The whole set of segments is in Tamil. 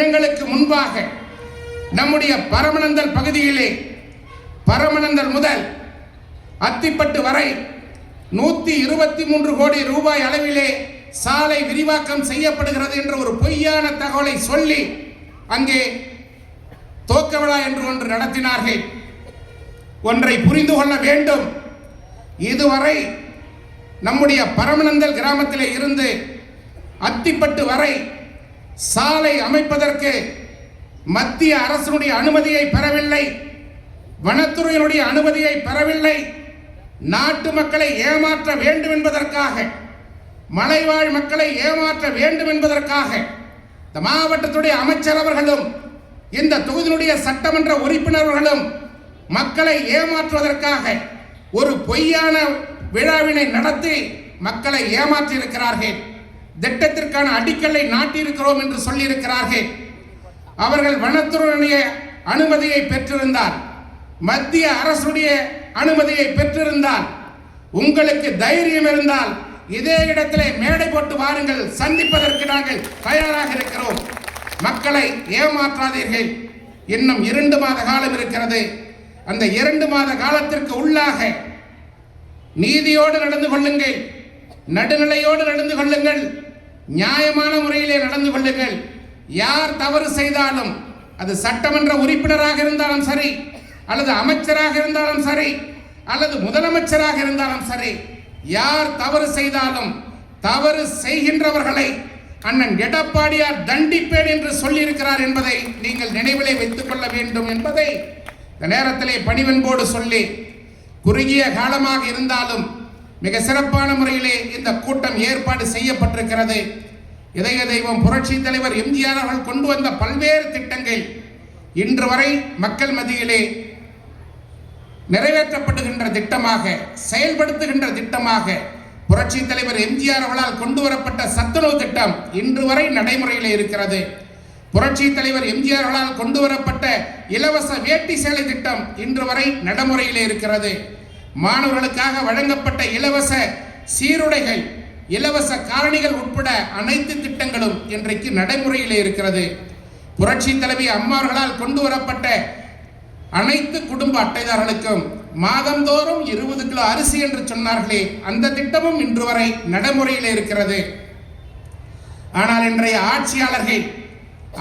தினங்களுக்கு முன்பாக நம்முடைய பரமநந்தல் பகுதியிலே பரமநந்தல் முதல் அத்திப்பட்டு வரை 123 கோடி ரூபாய் அளவிலே சாலை விரிவாக்கம் செய்யப்படுகிறது என்ற ஒரு பொய்யான தகவலை சொல்லி அங்கே துவக்க விழா என்று ஒன்று நடத்தினார்கள். ஒன்றை புரிந்து கொள்ள வேண்டும். இதுவரை நம்முடைய பரமநந்தல் கிராமத்திலே இருந்து அத்திப்பட்டு வரை சாலை அமைப்பதற்கு மத்திய அரசினுடைய அனுமதியை பெறவில்லை, வனத்துறையினுடைய அனுமதியை பெறவில்லை. நாட்டு மக்களை ஏமாற்ற வேண்டும் என்பதற்காக, மலைவாழ் மக்களை ஏமாற்ற வேண்டும் என்பதற்காக இந்த மாவட்டத்துடைய அமைச்சர் அவர்களும் இந்த தொகுதியினுடைய சட்டமன்ற உறுப்பினர்களும் மக்களை ஏமாற்றுவதற்காக ஒரு பொய்யான விழாவினை நடத்தி மக்களை ஏமாற்றி இருக்கிறார்கள். திட்டத்திற்கான அடிக்கல்லை நாட்டியிருக்கிறோம் என்று சொல்லியிருக்கிறார்கள். அவர்கள் வனத்துறையுடைய அனுமதியை பெற்றிருந்தால், மத்திய அரசுடைய அனுமதியை பெற்றிருந்தால், உங்களுக்கு தைரியம் இருந்தால் இதே இடத்திலே மேடை போட்டு வாருங்கள், சந்திப்பதற்கு நாங்கள் தயாராக இருக்கிறோம். மக்களை ஏமாற்றாதீர்கள். இன்னும் 2 மாத காலம் இருக்கிறது. அந்த 2 மாத காலத்திற்கு உள்ளாக நீதியோடு நடந்து கொள்ளுங்கள், நடுநிலையோடு நடந்து கொள்ளுங்கள், நியாயமான முறையிலே நடந்து கொள்ளுங்கள். யார் தவறு செய்தாலும், அது சட்டமன்ற உறுப்பினராக இருந்தாலும் சரி, அல்லது அமைச்சராக இருந்தாலும் சரி, அல்லது முதலமைச்சராக இருந்தாலும் சரி, யார் தவறு செய்தாலும் தவறு செய்கின்றவர்களை அண்ணன் எடப்பாடியார் தண்டிப்பேன் என்று சொல்லியிருக்கிறார் என்பதை நீங்கள் நினைவிலே வைத்துக் கொள்ள வேண்டும் என்பதை இந்த நேரத்திலே பணிவன்போடு சொல்லி, குறுகிய காலமாக இருந்தாலும் மிக சிறப்பான முறையிலே இந்த கூட்டம் ஏற்பாடு செய்யப்பட்டிருக்கிறது. இதய தெய்வம் புரட்சி தலைவர் எம்ஜிஆர் அவர்கள் கொண்டு வந்த பல்வேறு திட்டங்கள் இன்று வரை மக்கள் மத்தியிலே நிறைவேற்றப்படுகின்ற திட்டமாக, செயல்படுத்துகின்ற திட்டமாக புரட்சி தலைவர் எம்ஜிஆர் அவர்களால் கொண்டு வரப்பட்ட சத்துணவு திட்டம் இன்று வரை நடைமுறையில் இருக்கிறது. புரட்சி தலைவர் எம்ஜிஆர் அவர்களால் கொண்டு வரப்பட்ட இலவச வேட்டி சேலை திட்டம் இன்று வரை நடைமுறையில் இருக்கிறது. மாணவர்களுக்காக வழங்கப்பட்ட இலவச சீருடைகள், இலவச காலணிகள் உட்பட அனைத்து திட்டங்களும் இன்றைக்கு நடைமுறையில் இருக்கிறது. புரட்சி தலைவி அம்மா அவர்களால் கொண்டு வரப்பட்ட அனைத்து குடும்ப அட்டைதாரர்களுக்கும் மாதந்தோறும் 20 கிலோ அரிசி என்று சொன்னார்களே, அந்த திட்டமும் இன்று வரை நடைமுறையில் இருக்கிறது. ஆனால் இன்றைய ஆட்சியாளர்கள்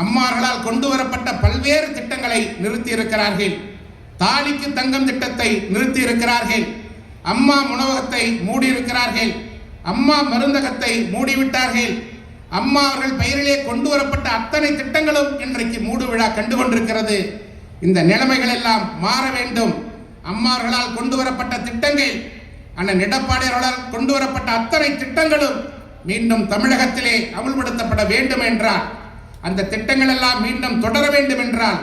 அம்மார்களால் கொண்டு வரப்பட்ட பல்வேறு திட்டங்களை நிறுத்தி இருக்கிறார்கள். தாலிக்கு தங்கம் திட்டத்தை நிறுத்தி இருக்கிறார்கள். அம்மா உணவகத்தை மூடியிருக்கிறார்கள். அம்மா மருந்தகத்தை மூடிவிட்டார்கள். அம்மா அவர்கள் பெயரிலே கொண்டு வரப்பட்ட அத்தனை திட்டங்களும் இன்றைக்கு மூடு விழா கண்டு கொண்டிருக்கிறது. இந்த நிலைமைகள் எல்லாம் மாற வேண்டும். அம்மார்களால் கொண்டு வரப்பட்ட திட்டங்கள், அண்ணன் எடப்பாடியாரால் கொண்டு வரப்பட்ட அத்தனை திட்டங்களும் மீண்டும் தமிழகத்திலே அமல்படுத்தப்பட வேண்டும் என்றால், அந்த திட்டங்கள் எல்லாம் மீண்டும் தொடர வேண்டும் என்றால்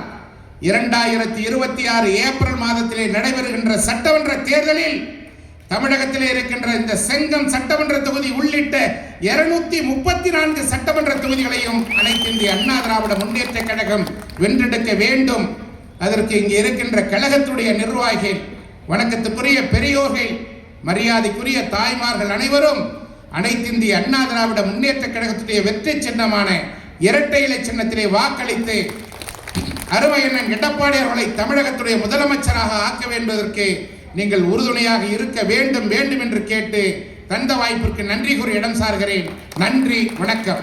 2026 ஏப்ரல் மாதத்திலே நடைபெறுகின்ற சட்டமன்ற தேர்தலில் தமிழகத்திலே இருக்கின்ற இந்த செங்கம் சட்டமன்ற தொகுதி உள்ளிட்ட 234 சட்டமன்ற தொகுதிகளையும் அனைத்து இந்திய அண்ணா திராவிட முன்னேற்ற கழகம் வென்றெடுக்க வேண்டும். அதற்கு இங்கே இருக்கின்ற கழகத்துடைய நிர்வாகிகள், வணக்கத்துக்குரிய பெரியோர்கள், மரியாதைக்குரிய தாய்மார்கள் அனைவரும் அனைத்து இந்திய அண்ணா திராவிட முன்னேற்ற கழகத்துடைய வெற்றி சின்னமான இரட்டை இலை சின்னத்திலே வாக்களித்து அருமை அண்ணன் எடப்பாடி அவர்களை தமிழகத்துடைய முதலமைச்சராக ஆக்க வேண்டுவதற்கு நீங்கள் உறுதுணையாக இருக்க வேண்டும் என்று கேட்டு தந்த வாய்ப்பிற்கு நன்றி கூறி இடம் சார்கிறேன். நன்றி, வணக்கம்.